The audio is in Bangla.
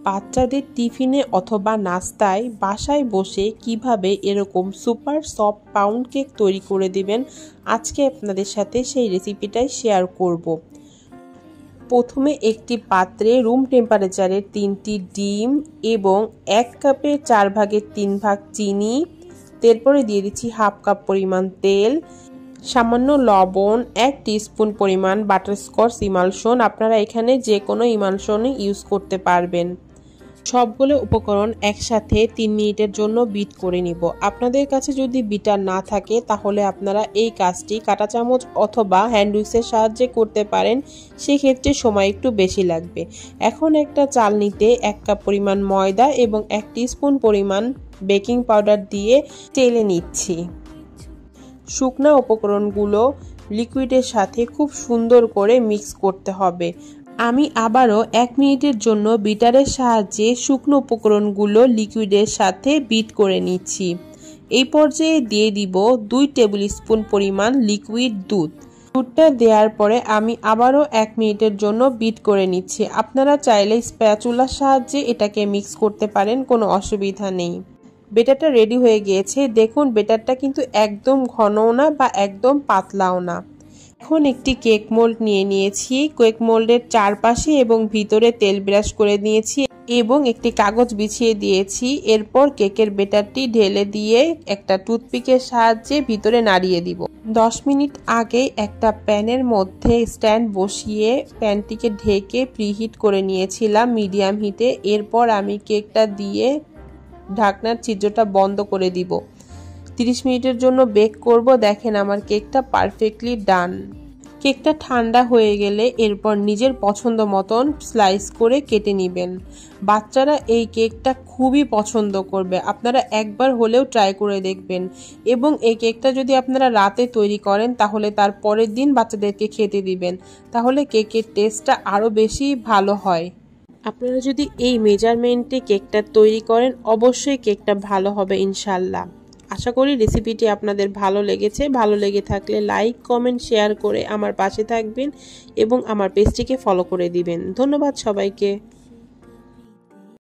বাচ্চাদের টিফিনে অথবা নাস্তায় বাসায় বসে কিভাবে এরকম সুপার সফট পাউন্ড কেক তৈরি করে দিবেন, আজকে আপনাদের সাথে সেই রেসিপিটাই শেয়ার করব। প্রথমে একটি পাত্রে রুম টেম্পারেচারে 3টি ডিম এবং 1 কাপের 4 ভাগের 3 ভাগ চিনি, তারপরে দিয়ে দিচ্ছি হাফ কাপ পরিমাণ তেল, সামান্য লবণ, 1 টিস্পুন পরিমাণ বাটারস্কচ ইমালশন। আপনারা এখানে যে কোনো ইমালশনই ইউজ করতে পারবেন। সবগুলো উপকরণ একসাথে 3 মিনিটের জন্য বিট করে নিব। আপনাদের কাছে যদি বিটার না থাকে তাহলে আপনারা এই কাজটি কাঁটা চামচ অথবা হ্যান্ড উইক্সের সাহায্যে করতে পারেন, সেক্ষেত্রে সময় একটু বেশি লাগবে। এখন একটা চালনিতে 1 কাপ পরিমাণ ময়দা এবং 1 টিস্পুন পরিমাণ বেকিং পাউডার দিয়ে চেলে নিচ্ছি। শুকনা উপকরণগুলো লিকুইডের সাথে খুব সুন্দর করে মিক্স করতে হবে। আমি আবারও 1 মিনিটের জন্য বিটারের সাহায্যে শুকনো উপকরণগুলো লিকুইডের সাথে বিট করে নিচ্ছি। এই পর্যায়ে দিয়ে দিব 2 টেবিল স্পুন পরিমাণ লিকুইড দুধ। দুধটা দেওয়ার পরে আমি আবারও 1 মিনিটের জন্য বিট করে নিচ্ছি। আপনারা চাইলে স্প্যাচুলার সাহায্যে এটাকে মিক্স করতে পারেন, কোনো অসুবিধা নেই। বেটারটা রেডি হয়ে গিয়েছে। দেখুন বেটারটা কিন্তু একদম ঘনও না বা একদম পাতলাও না। এখন একটি কেক মোল্ড নিয়ে নিয়েছি। কেক মোল্ডের চারপাশে এবং ভিতরে তেল ব্রাশ করে নিয়েছি এবং একটি কাগজ বিছিয়ে দিয়েছি। এরপর কেকের বেটারটি ঢেলে দিয়ে একটা টুথপিকের সাহায্যে ভিতরে নাড়িয়ে দিব। 10 মিনিট আগে একটা প্যানের মধ্যে স্ট্যান্ড বসিয়ে প্যানটিকে ঢেকে প্রিহিট করে নিয়েছিলাম মিডিয়াম হিটে। এরপর আমি কেকটা দিয়ে ঢাকনার ছিদ্রটা বন্ধ করে দিব। 30 মিনিটের জন্য বেক করব। দেখেন আমার কেকটা পারফেক্টলি ডান। কেকটা ঠান্ডা হয়ে গেলে এরপর নিজের পছন্দ মতন স্লাইস করে কেটে নেবেন। বাচ্চারা এই কেকটা খুবই পছন্দ করবে, আপনারা একবার হলেও ট্রাই করে দেখবেন। এবং এই কেকটা যদি আপনারা রাতে তৈরি করেন তাহলে তার পরের দিন বাচ্চাদেরকে খেতে দিবেন, তাহলে কেকের টেস্টটা আরও বেশি ভালো হয়। আপনারা যদি এই মেজারমেন্টে কেকটা তৈরি করেন অবশ্যই কেকটা ভালো হবে ইনশাল্লাহ। আশা করি রেসিপিটি আপনাদের ভালো লেগেছে। ভালো লেগে থাকলে লাইক, কমেন্ট, শেয়ার করে আমার পাশে থাকবেন এবং আমার পেজটিকে ফলো করে দিবেন। ধন্যবাদ সবাইকে।